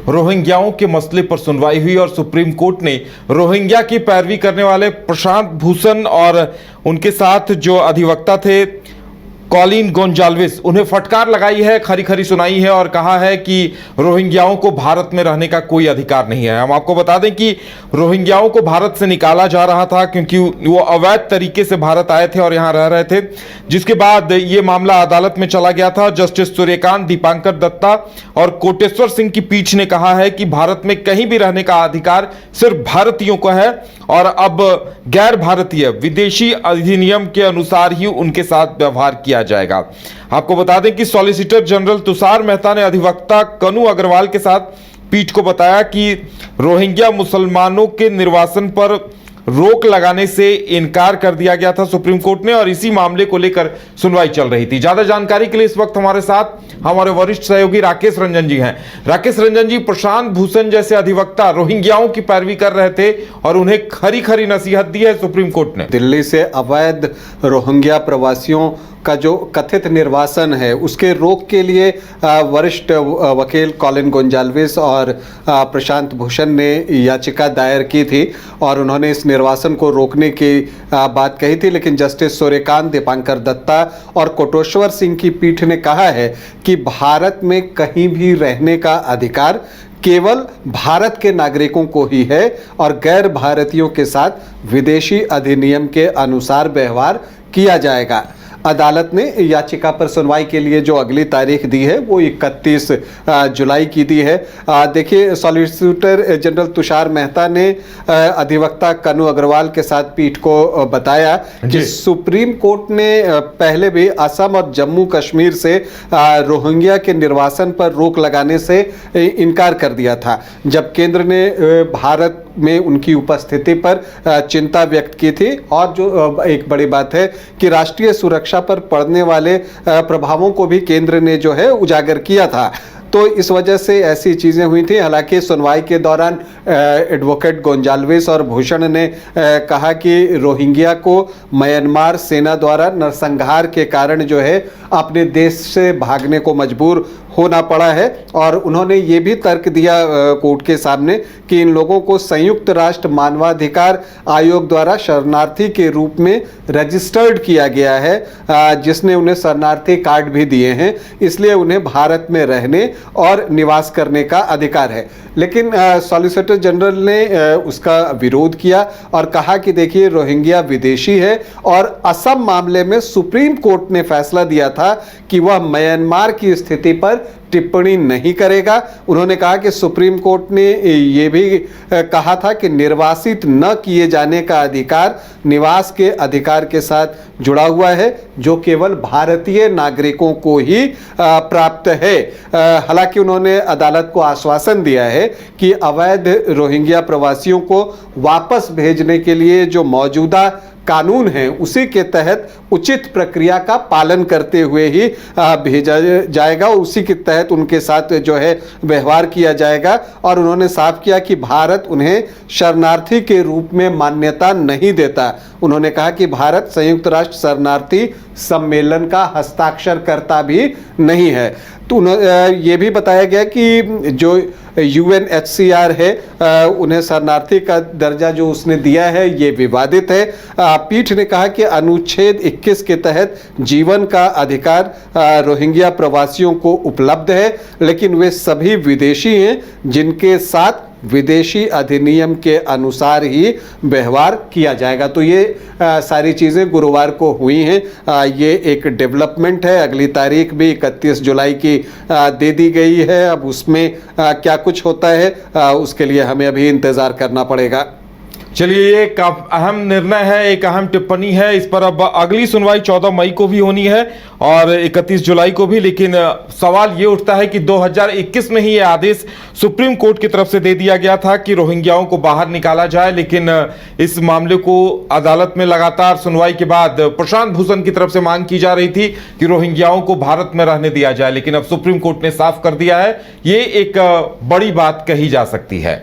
रोहिंग्याओं के मसले पर सुनवाई हुई और सुप्रीम कोर्ट ने रोहिंग्या की पैरवी करने वाले प्रशांत भूषण और उनके साथ जो अधिवक्ता थे कॉलिन गोंजाल्विस उन्हें फटकार लगाई है, खरी खरी सुनाई है और कहा है कि रोहिंग्याओं को भारत में रहने का कोई अधिकार नहीं है। हम आपको बता दें कि रोहिंग्याओं को भारत से निकाला जा रहा था क्योंकि वो अवैध तरीके से भारत आए थे और यहां रह रहे थे, जिसके बाद ये मामला अदालत में चला गया था। जस्टिस सूर्यकांत, दीपांकर दत्ता और कोटेश्वर सिंह की पीठ ने कहा है कि भारत में कहीं भी रहने का अधिकार सिर्फ भारतीयों को है और अब गैर भारतीय विदेशी अधिनियम के अनुसार ही उनके साथ व्यवहार किया जाएगा। आपको बता दें कि सॉलिसिटर जनरल तुषार मेहता ने अधिवक्ता कनु अग्रवाल के साथ पीठ को बताया कि रोहिंग्या मुसलमानों के निर्वासन पर रोक लगाने से इनकार कर दिया गया था सुप्रीम कोर्ट ने और इसी मामले को लेकर सुनवाई चल रही थी। ज्यादा जानकारी के लिए इस वक्त हमारे साथ हमारे वरिष्ठ सहयोगी राकेश रंजन जी हैं। राकेश रंजन जी, प्रशांत भूषण जैसे अधिवक्ता रोहिंग्याओं की पैरवी कर रहे थे और उन्हें खरी खरी नसीहत दी है सुप्रीम कोर्ट ने। दिल्ली से अवैध रोहिंग्या प्रवासियों का जो कथित निर्वासन है उसके रोक के लिए वरिष्ठ वकील कॉलिन गोंजाल्विस और प्रशांत भूषण ने याचिका दायर की थी और उन्होंने इस निर्वासन को रोकने की बात कही थी, लेकिन जस्टिस सूर्यकांत, दीपांकर दत्ता और कोटेश्वर सिंह की पीठ ने कहा है कि भारत में कहीं भी रहने का अधिकार केवल भारत के नागरिकों को ही है और गैर भारतीयों के साथ विदेशी अधिनियम के अनुसार व्यवहार किया जाएगा। अदालत ने याचिका पर सुनवाई के लिए जो अगली तारीख दी है वो 31 जुलाई की दी है। देखिए, सॉलिसिटर जनरल तुषार मेहता ने अधिवक्ता कनु अग्रवाल के साथ पीठ को बताया कि सुप्रीम कोर्ट ने पहले भी असम और जम्मू कश्मीर से रोहिंग्या के निर्वासन पर रोक लगाने से इनकार कर दिया था, जब केंद्र ने भारत में उनकी उपस्थिति पर चिंता व्यक्त की थी। और जो एक बड़ी बात है कि राष्ट्रीय सुरक्षा पर पड़ने वाले प्रभावों को भी केंद्र ने जो है उजागर किया था, तो इस वजह से ऐसी चीज़ें हुई थी। हालांकि सुनवाई के दौरान एडवोकेट गोंजाल्विस और भूषण ने कहा कि रोहिंग्या को म्यांमार सेना द्वारा नरसंहार के कारण जो है अपने देश से भागने को मजबूर होना पड़ा है और उन्होंने ये भी तर्क दिया कोर्ट के सामने कि इन लोगों को संयुक्त राष्ट्र मानवाधिकार आयोग द्वारा शरणार्थी के रूप में रजिस्टर्ड किया गया है, जिसने उन्हें शरणार्थी कार्ड भी दिए हैं, इसलिए उन्हें भारत में रहने और निवास करने का अधिकार है। लेकिन सॉलिसिटर जनरल ने उसका विरोध किया और कहा कि देखिए, रोहिंग्या विदेशी है और असम मामले में सुप्रीम कोर्ट ने फैसला दिया था कि वह म्यांमार की स्थिति पर टिप्पणी नहीं करेगा। उन्होंने कहा कि सुप्रीम कोर्ट ने यह भी कहा था कि निर्वासित न किए जाने का अधिकार निवास के अधिकार के साथ जुड़ा हुआ है, जो केवल भारतीय नागरिकों को ही प्राप्त है। हालांकि उन्होंने अदालत को आश्वासन दिया है कि अवैध रोहिंग्या प्रवासियों को वापस भेजने के लिए जो मौजूदा कानून है उसी के तहत उचित प्रक्रिया का पालन करते हुए ही भेजा जाएगा और उसी के तहत उनके साथ जो है व्यवहार किया जाएगा। और उन्होंने साफ किया कि भारत उन्हें शरणार्थी के रूप में मान्यता नहीं देता। उन्होंने कहा कि भारत संयुक्त राष्ट्र शरणार्थी सम्मेलन का हस्ताक्षर करता भी नहीं है। तो ये भी बताया गया कि जो UNHCR है उन्हें शरणार्थी का दर्जा जो उसने दिया है ये विवादित है। पीठ ने कहा कि अनुच्छेद 21 के तहत जीवन का अधिकार रोहिंग्या प्रवासियों को उपलब्ध है, लेकिन वे सभी विदेशी हैं जिनके साथ विदेशी अधिनियम के अनुसार ही व्यवहार किया जाएगा। तो ये सारी चीज़ें गुरुवार को हुई हैं। ये एक डेवलपमेंट है। अगली तारीख भी 31 जुलाई की दे दी गई है। अब उसमें क्या कुछ होता है उसके लिए हमें अभी इंतज़ार करना पड़ेगा। चलिए, ये एक अहम निर्णय है, एक अहम टिप्पणी है। इस पर अब अगली सुनवाई 14 मई को भी होनी है और 31 जुलाई को भी। लेकिन सवाल ये उठता है कि 2021 में ही ये आदेश सुप्रीम कोर्ट की तरफ से दे दिया गया था कि रोहिंग्याओं को बाहर निकाला जाए, लेकिन इस मामले को अदालत में लगातार सुनवाई के बाद प्रशांत भूषण की तरफ से मांग की जा रही थी कि रोहिंग्याओं को भारत में रहने दिया जाए, लेकिन अब सुप्रीम कोर्ट ने साफ कर दिया है। ये एक बड़ी बात कही जा सकती है।